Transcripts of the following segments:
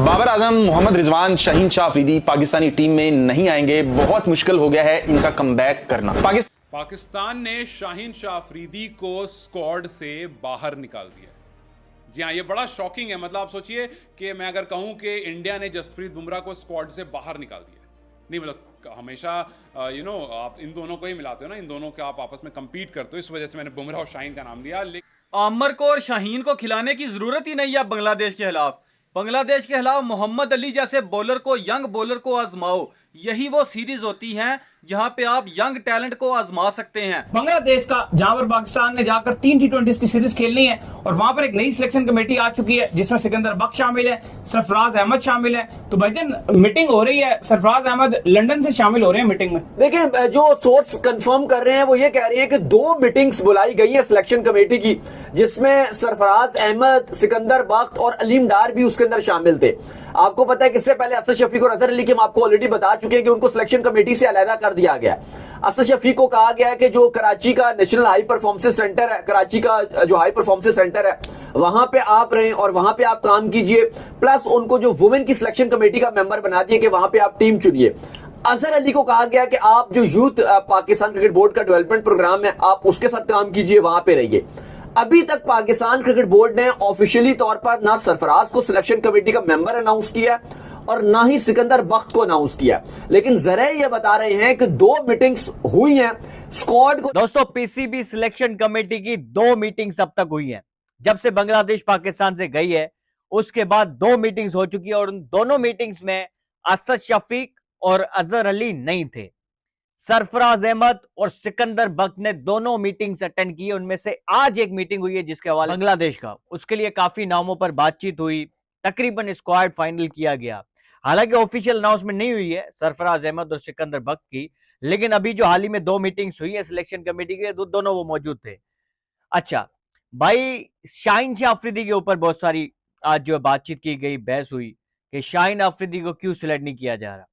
Babar Azam, Mohammad Rizwan, Shaheen Shah Afridi Pakistani team में नहीं आएंगे। बहुत मुश्किल हो गया है इनका कमबैक करना। पाकिस्तान ने शाहीन शाह अफरीदी को स्क्वाड से बाहर निकाल दिया। जी हाँ, ये बड़ा शॉकिंग है। मतलब आप सोचिए कि मैं अगर कहूं कि इंडिया ने जसप्रीत बुमराह को स्क्वाड से बाहर निकाल दिया। नहीं, मतलब हमेशा आप इन दोनों को ही मिलाते हो ना, इन दोनों के आप आपस में कंपीट करते हो, इस वजह से मैंने बुमराह और शाहीन का नाम लिया। आमर को और शाहीन को खिलाने की जरूरत ही नहीं है बांग्लादेश के खिलाफ। बांग्लादेश के खिलाफ मोहम्मद अली जैसे बॉलर को, यंग बॉलर को आजमाओ। यही वो सीरीज होती है जहां पे आप यंग टैलेंट को आजमा सकते हैं। बांग्लादेश का जहां पर पाकिस्तान ने जाकर 3 T20 की सीरीज खेलनी है और वहां पर एक नई सिलेक्शन कमेटी आ चुकी है जिसमें सिकंदर बख्श शामिल है, सरफराज अहमद शामिल है। तो भाईजान मीटिंग हो रही है, सरफराज अहमद लंदन से शामिल हो रहे हैं मीटिंग में। देखिए, जो सोर्स कंफर्म कर रहे हैं वो ये कह रहे हैं कि 2 मीटिंग्स बुलाई गई है सिलेक्शन कमेटी की, जिसमें सरफराज अहमद, सिकंदर बख्श और अलीम डार भी उसके अंदर शामिल थे। आपको पता है कि इससे पहले असद शफीक और अजहर अली की हम आपको ऑलरेडी बता चुके हैं कि उनको सिलेक्शन कमेटी से अलहदा कर दिया गया। असद शफीक को कहा गया है कि जो कराची का नेशनल हाई परफॉर्मेंस सेंटर है, कराची का जो हाई परफॉर्मेंस सेंटर है, वहां पे आप रहें और वहां पे आप काम कीजिए। प्लस उनको जो वुमेन की सिलेक्शन कमेटी का मेंबर बना दिए कि वहां पे आप टीम चुनिए। अजहर अली को कहा गया कि आप जो यूथ पाकिस्तान क्रिकेट बोर्ड का डेवलपमेंट प्रोग्राम है, आप उसके साथ काम कीजिए, वहां पे रहिए। अभी तक पाकिस्तान क्रिकेट बोर्ड ने ऑफिशियली तौर पर ना सरफराज को सिलेक्शन कमेटी का मेंबर अनाउंस किया और ना ही सिकंदर बख्श को अनाउंस किया, लेकिन जराए ये बता रहे हैं कि 2 मीटिंग्स हुई हैं स्क्वाड को। दोस्तों, पीसीबी सिलेक्शन कमेटी की 2 मीटिंग्स अब तक हुई हैं। जब से बांग्लादेश पाकिस्तान से गई है उसके बाद 2 मीटिंग्स हो चुकी है और उन दोनों मीटिंग्स में असद शफीक और अजहर अली नहीं थे। सरफराज अहमद और सिकंदर बख्श ने दोनों मीटिंग्स अटेंड की। उनमें से आज एक मीटिंग हुई है जिसके हवाले बांग्लादेश का, उसके लिए काफी नामों पर बातचीत हुई, तकरीबन स्क्वाड फाइनल किया गया। हालांकि ऑफिशियल अनाउंसमेंट नहीं हुई है सरफराज अहमद और सिकंदर बख्श की, लेकिन अभी जो हाल ही में 2 मीटिंग्स हुई है सिलेक्शन कमेटी के, दोनों वो मौजूद थे। अच्छा भाई, शाहीन शाह अफरीदी के ऊपर बहुत सारी आज जो बातचीत की गई, बहस हुई कि शाहीन अफरीदी को क्यों सिलेक्ट नहीं किया जा रहा,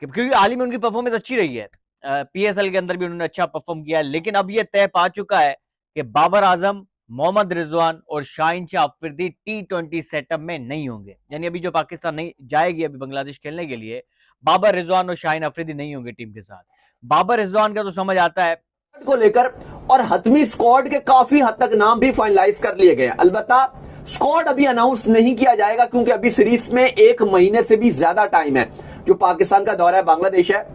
क्योंकि हाल ही में उनकी परफॉर्मेंस अच्छी रही है। पीएसएल के अंदर भी उन्होंने अच्छा परफॉर्म किया है, लेकिन अब यह तय पा चुका है कि बाबर आजम, मोहम्मद रिजवान और शाहीन शाह अफरीदी T20 सेटअप में नहीं होंगे। यानी अभी जो पाकिस्तान नहीं जाएगी अभी बांग्लादेश खेलने के लिए, बाबर रिजवान और शाहीन अफरीदी नहीं होंगे टीम के साथ। बाबर रिजवान का तो समझ आता है को लेकर, और हतमी स्क्वाड के काफी हद तक नाम भी फाइनलाइज कर लिए गए। अलबत्ता स्क्वाड अभी अनाउंस नहीं किया जाएगा क्योंकि अभी सीरीज में 1 महीने से भी ज्यादा टाइम है। जो पाकिस्तान का दौरा है बांग्लादेश है,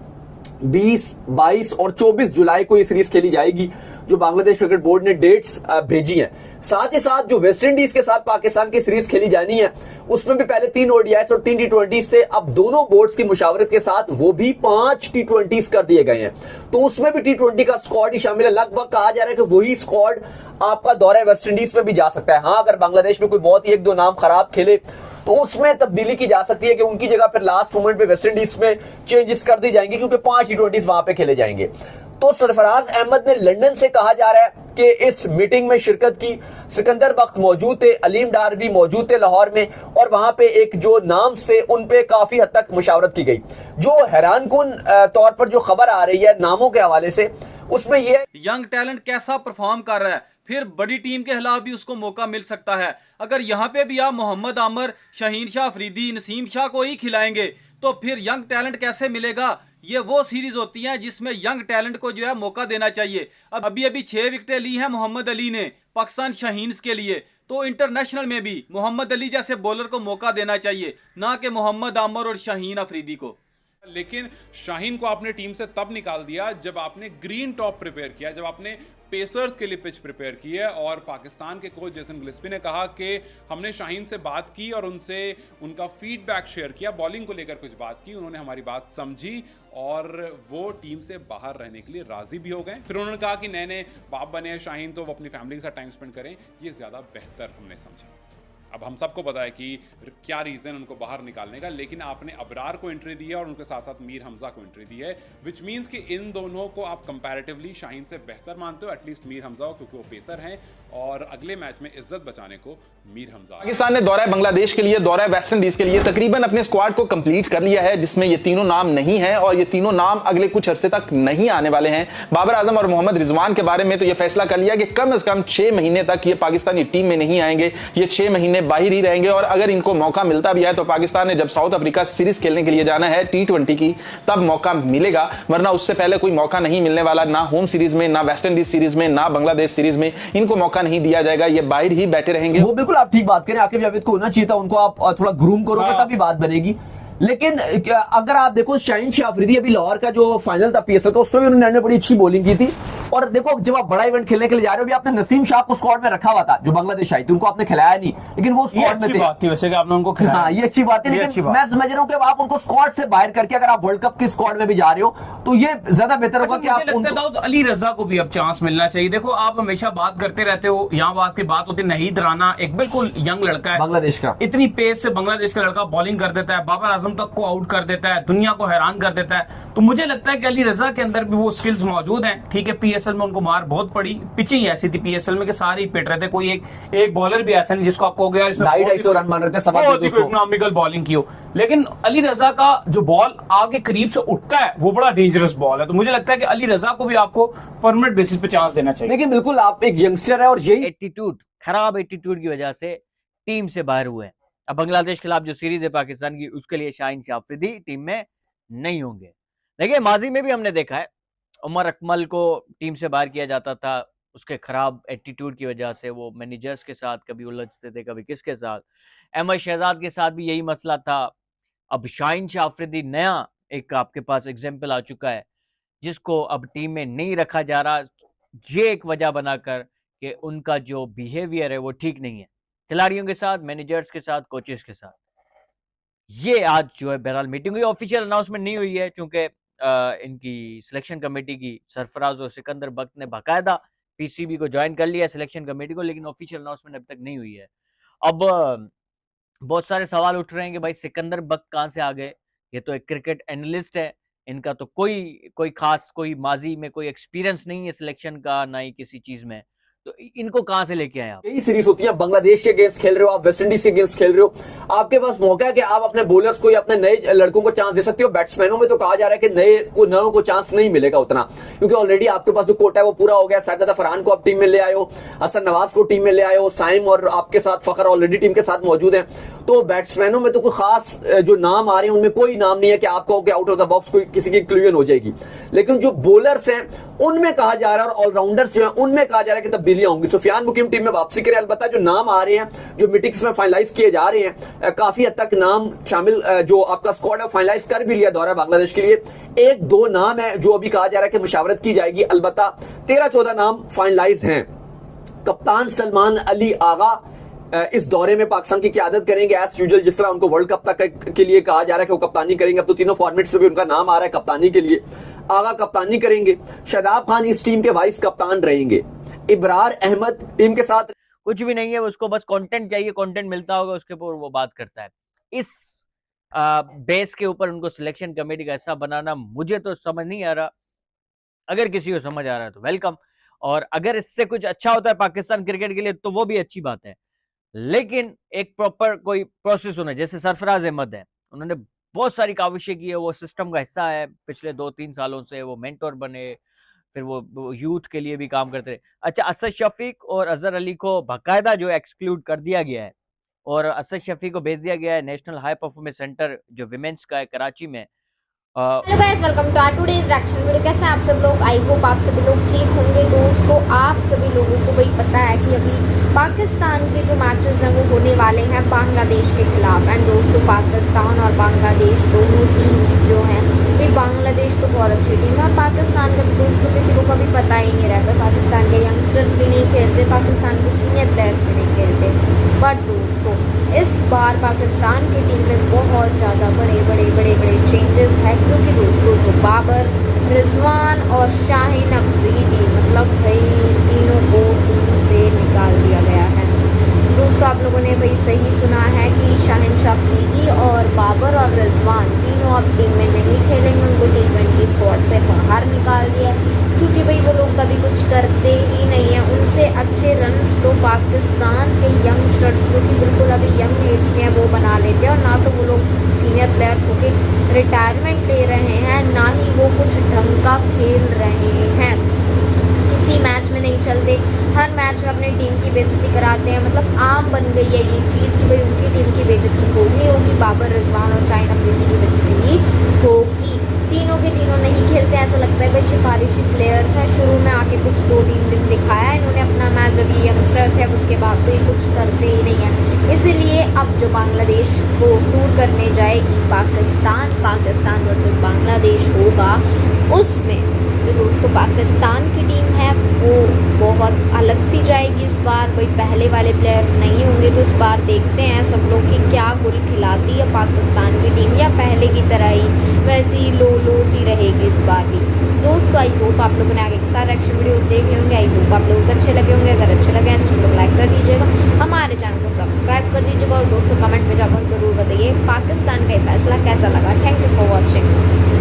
20, 22 और 24 जुलाई को ये सीरीज खेली जाएगी, जो बांग्लादेश क्रिकेट बोर्ड ने डेट्स भेजी हैं। साथ ही साथ जो वेस्ट इंडीज के साथ पाकिस्तान की सीरीज खेली जानी है, उसमें भी पहले 3 ODIs और 3 T20 से अब दोनों बोर्ड्स की मुशावरत के साथ वो भी 5 T20s कर दिए गए हैं। तो उसमें भी T20 का स्क्वाड ही शामिल है। लगभग कहा जा रहा है कि वही स्क्वाड आपका दौरा वेस्ट इंडीज में भी जा सकता है। हाँ, अगर बांग्लादेश में कोई बहुत ही 1-2 नाम खराब खेले तो उसमें तब्दीली की जा सकती है कि उनकी जगह फिर लास्ट मोमेंट पे वेस्ट इंडीज में चेंजेस कर दी जाएंगी, क्योंकि 5 T20s वहां पे खेले जाएंगे। तो सरफराज अहमद ने लंदन से कहा जा रहा है कि इस मीटिंग में शिरकत की। सिकंदर बख्श मौजूद थे, अलीम डार भी मौजूद थे लाहौर में, और वहां पे एक जो नाम थे उन पे काफी हद तक मुशावरत की गई। जो हैरानकुन तौर पर जो खबर आ रही है नामों के हवाले से, उसमें यह यंग टैलेंट कैसा परफॉर्म कर रहा है, फिर बड़ी टीम के खिलाफ भी उसको मौका मिल सकता है। अगर यहाँ पे भी आप मोहम्मद आमर, शाहीन शाह अफरीदी, नसीम शाह को ही खिलाएंगे तो फिर यंग टैलेंट कैसे मिलेगा। ये वो सीरीज होती है जिसमें यंग टैलेंट को जो है मौका देना चाहिए। अब अभी 6 विकेटें ली हैं मोहम्मद अली ने पाकिस्तान शाहीन्स के लिए, तो इंटरनेशनल में भी मोहम्मद अली जैसे बॉलर को मौका देना चाहिए, ना कि मोहम्मद आमर और शाहीन अफरीदी को। लेकिन शाहीन को आपने टीम से तब निकाल दिया जब आपने ग्रीन टॉप प्रिपेयर किया, जब आपने पेसर्स के लिए पिच प्रिपेयर की है। और पाकिस्तान के कोच जेसन गिल्स्पी ने कहा कि हमने शाहीन से बात की और उनसे उनका फीडबैक शेयर किया, बॉलिंग को लेकर कुछ बात की, उन्होंने हमारी बात समझी और वो टीम से बाहर रहने के लिए राजी भी हो गए। फिर उन्होंने कहा कि नए बाप बने हैं शाहीन, तो वो अपनी फैमिली के साथ टाइम स्पेंड करें, ये ज़्यादा बेहतर हमने समझा। अब हम सबको पता है कि क्या रीज़न उनको बाहर निकालने का, लेकिन आपने अबरार को एंट्री दी है और उनके साथ साथ मीर हमजा को एंट्री दी है, विच मीन्स कि इन दोनों को आप कंपैरेटिवली शाहीन से बेहतर मानते हो, एटलीस्ट मीर हमजा हो, क्योंकि वो पेसर हैं और अगले मैच में इज्जत बचाने को मीर हमजा। पाकिस्तान ने दौरा बांग्लादेश के लिए, दौरा वेस्ट इंडीज के लिए तकरीबन अपने स्क्वाड को कंप्लीट कर लिया है, जिसमें ये तीनों नाम नहीं है और ये तीनों नाम अगले कुछ अरसे तक नहीं आने वाले हैं। बाबर आजम और मोहम्मद रिजवान के बारे में तो ये फैसला कर लिया कि कम से कम 6 महीने तक ये पाकिस्तानी टीम में नहीं आएंगे, ये 6 महीने बाहर ही रहेंगे और अगर इनको मौका मिलता भी है तो पाकिस्तान ने जब साउथ अफ्रीका सीरीज खेलने के लिए जाना है T20 की, तब मौका मिलेगा, वरना उससे पहले कोई मौका नहीं मिलने वाला। ना होम सीरीज में, ना वेस्ट इंडीज सीरीज में, ना बांग्लादेश सीरीज में इनको मौका नहीं दिया जाएगा, ये बाहर ही बैठे रहेंगे। वो बिल्कुल आप ठीक बात करें, आकिब जावेद को होना चाहिए था, उनको आप थोड़ा ग्रूम करोगे तभी बात बनेगी। लेकिन अगर आप देखो शाहीन शाह अफरीदी अभी लाहौर का जो फाइनल था PSL का, उसमें भी उन्होंने बड़ी अच्छी बॉलिंग की थी। और देखो जब आप बड़ा इवेंट खेलने के लिए जा रहे हो, भी आपने नसीम शाह को स्क्वाड में रखा हुआ था जो बांग्लादेश आई थी, उनको आपने खिलाया नहीं, लेकिन वो स्क्वाड में थे। बात थी वैसे कि आपने उनको खिलाया। हाँ, ये अच्छी बात है, लेकिन मैं समझ रहा हूँ कि आप उनको स्क्वाड से बाहर करके अगर आप वर्ल्ड कप की स्क्वाड में भी जा रहे हो तो ये ज्यादा बेहतर होगा कि आप दाऊद अली रजा को भी अब चांस मिलना चाहिए। देखो आप हमेशा बात करते रहते हो, यहाँ आपकी बात होती है नहीद राना, एक बिल्कुल यंग लड़का है बांग्लादेश का, इतनी पेस से बांग्लादेश का लड़का बॉलिंग कर देता है, बाबर आजम तक को आउट कर देता है, दुनिया को हैरान कर देता है। तो मुझे लगता है कि अली रजा के अंदर भी वो स्किल्स मौजूद हैं। ठीक है, PSL में उनको मार बहुत पड़ी, पिचिंग ऐसी थी PSL में कि सारे ही पिट रहे थे, कोई एक बॉलर भी ऐसा नहीं जिसको आपको गया 250 रन मान रहे थे, बहुत ही इकोनॉमिकल बॉलिंग की हो। लेकिन अली रजा का जो बॉल आगे करीब से उठता है वो बड़ा डेंजरस बॉल है। तो मुझे लगता है कि अली रजा को भी आपको परमानेंट बेसिस पे चांस देना चाहिए। लेकिन बिल्कुल आप एक यंगस्टर है और यही एटीट्यूड, खराब एटीट्यूड की वजह से टीम से बाहर हुए हैं। अब बांग्लादेश के खिलाफ जो सीरीज है पाकिस्तान की, उसके लिए शाहीन शाह अफरीदी टीम में नहीं होंगे। देखिए माजी में भी हमने देखा है उमर अकमल को टीम से बाहर किया जाता था, उसके खराब एटीट्यूड की वजह से। वो मैनेजर्स के साथ कभी उलझते थे, कभी किसके साथ। अहमद शहजाद के साथ भी यही मसला था। अब शाहीन शाह अफरीदी नया एक आपके पास एग्जाम्पल आ चुका है, जिसको अब टीम में नहीं रखा जा रहा। ये एक वजह बनाकर कि उनका जो बिहेवियर है वो ठीक नहीं है खिलाड़ियों के साथ, मैनेजर्स के साथ, कोचेस के साथ। ये आज जो है बहरहाल मीटिंग हुई, ऑफिशियल अनाउंसमेंट नहीं हुई है क्योंकि इनकी सिलेक्शन कमेटी की सरफराज और सिकंदर बख्त ने बाकायदा PCB को ज्वाइन कर लिया है सिलेक्शन कमेटी को, लेकिन ऑफिशियल अनाउंसमेंट अभी तक नहीं हुई है। अब बहुत सारे सवाल उठ रहे हैं कि भाई सिकंदर बख्त कहाँ से आ गए, ये तो एक क्रिकेट एनालिस्ट है, इनका तो कोई खास कोई माजी में कोई एक्सपीरियंस नहीं है सिलेक्शन का, ना ही किसी चीज में, तो इनको कहां से लेके आए आप? यही सीरीज होती है, बांग्लादेश के अगेंस्ट खेल रहे हो, आप वेस्ट इंडीज के अगेंस्ट खेल रहे हो, आपके पास मौका है कि आप अपने बॉलर्स को या अपने नए लड़कों को चांस दे सकते हो। बैट्समैनों में तो कहा जा रहा है कि नए को चांस नहीं मिलेगा उतना, क्योंकि ऑलरेडी आपके पास जो कोटा है वो पूरा हो गया। साजिद फरहान को आप टीम में ले आए हो, हसन नवाज को टीम में ले आए हो, साइम और आपके साथ फखर ऑलरेडी टीम के साथ मौजूद है। तो बैट्समैनों में तो कोई खास जो नाम आ रहे हैं उनमें कोई नाम नहीं है कि आप कहोगे आउट ऑफ द बॉक्स कोई किसी की क्लियर हो जाएगी। लेकिन जो बॉलर्स हैं उनमें कहा जा रहा है और ऑलराउंडर्स जो हैं उनमें कहा जा रहा है कि तब्दीलियां होंगी। सुफियान मुकीम टीम में वापसी करें। अलबत्ता जो नाम आ रहे हैं, जो मीटिंग्स में फाइनलाइज किए जा रहे हैं, काफी हद तक नाम शामिल, जो आपका स्क्वाड है फाइनलाइज कर भी लिया दौरा बांग्लादेश के लिए। 1-2 नाम है जो अभी कहा जा रहा है कि मुशावरत की जाएगी। अलबत्ता 13-14 नाम फाइनलाइज हैं। कप्तान सलमान अली आगा इस दौरे में पाकिस्तान की क़यादत करेंगे एज यूजुअल, जिस तरह उनको वर्ल्ड कप तक के लिए कहा जा रहा है कि वो कप्तानी करेंगे। अब तो तीनों फॉर्मेट्स में भी उनका नाम आ रहा है कप्तानी के लिए। आगा कप्तानी करेंगे, शादाब खान इस टीम के वाइस कप्तान रहेंगे, इब्रार अहमद टीम के साथ कुछ भी नहीं है, उसको बस कंटेंट चाहिए, कंटेंट मिलता होगा उसके ऊपर वो बात करता है। इस बेस के ऊपर उनको सिलेक्शन कमेटी का हिस्सा बनाना मुझे तो समझ नहीं आ रहा। अगर किसी को समझ आ रहा है तो वेलकम, और अगर इससे कुछ अच्छा होता है पाकिस्तान क्रिकेट के लिए तो वो भी अच्छी बात है। लेकिन एक प्रॉपर कोई प्रोसेस होना, जैसे सरफराज अहमद है, उन्होंने बहुत सारी काविशें की है, वो सिस्टम का हिस्सा है पिछले 2-3 सालों से, वो मेंटोर बने, फिर वो यूथ के लिए भी काम करते रहे। अच्छा, असद शफीक और अजहर अली को बाकायदा जो एक्सक्लूड कर दिया गया है और असद शफीक को भेज दिया गया है नेशनल हाई परफॉर्मेंस सेंटर जो विमेंस का है कराची में। Hello guys, welcome to our today's reaction video. कैसे हैं आप सब लोग? आई होप आप सभी लोग ठीक होंगे। दोस्तों, आप सभी लोगों को वही पता है कि अभी पाकिस्तान के जो मैचेस हैं वो होने वाले हैं बांग्लादेश के खिलाफ। एंड दोस्तों, पाकिस्तान और बांग्लादेश दोनों टीम्स जो हैं, फिर बांग्लादेश तो बहुत अच्छी टीम है, पाकिस्तान का दोस्तों किसी को कभी पता ही नहीं रहता। पाकिस्तान के यंगस्टर्स भी नहीं खेलते, पाकिस्तान के सीनियर प्लेयर्स भी नहीं खेलते। बट दोस्तों, इस बार पाकिस्तान की टीम में बहुत ज़्यादा बड़े चेंजेस हैं, क्योंकि दोस्तों जो बाबर, रिजवान और शाहीन अफरीदी, मतलब भाई तीनों को टीम से निकाल दिया गया है। दोस्तों, आप लोगों ने भाई सही सुना है कि शाहीन शाह अफरीदी और बाबर और रिजवान तीनों अब टीम में नहीं खेलेंगे, उनको T20 स्क्वाड से बाहर निकाल दिया, क्योंकि भाई वो लोग कभी कुछ करते ही नहीं है। उनसे अच्छे रन्स तो और ना तो वो लोग सीनियर प्लेयर्स होके रिटायरमेंट ले रहे हैं, ना ही वो कुछ ढंग का खेल रहे हैं, किसी मैच में नहीं चलते, हर मैच में अपनी टीम की बेइज्जती कराते हैं। मतलब आम बन गई है ये चीज़ कि भाई उनकी टीम की बेइज्जती होगी, बाबर, रिजवान और शाहीन अफरीदी की वजह से ही होगी। तीनों के तीनों नहीं खेलते, ऐसा लगता है भाई सिफारिशी प्लेयर्स हैं, शुरू में आके कुछ 2-3 दिन दिखाया इन्होंने अपना मैच जब ये यंगस्टर थे, अब उसके बाद तो ये कुछ करते ही नहीं है। इसलिए अब जो बांग्लादेश को टूर करने जाएगी पाकिस्तान वर्सेस बांग्लादेश होगा, उसमें जो दोस्तों पाकिस्तान की टीम है वो बहुत अलग सी जाएगी इस बार, कोई पहले वाले प्लेयर्स नहीं होंगे। तो इस बार देखते हैं सब लोग कि क्या गुल खिलाती है पाकिस्तान की टीम, या पहले की तरह ही वैसी लो सी रहेगी इस बार भी। दोस्तों आई होप आप लोगों ने आगे के सारे एक्शन वीडियो देख लिए होंगे, आई होप आप लोगों को अच्छे लगे होंगे। अगर अच्छे लगे हैं तो लोग लाइक कर दीजिएगा, हमारे चैनल को सब्सक्राइब कर दीजिएगा और दोस्तों कमेंट में जाकर जरूर बताइए पाकिस्तान का ये फैसला कैसा लगा। Thank you for watching.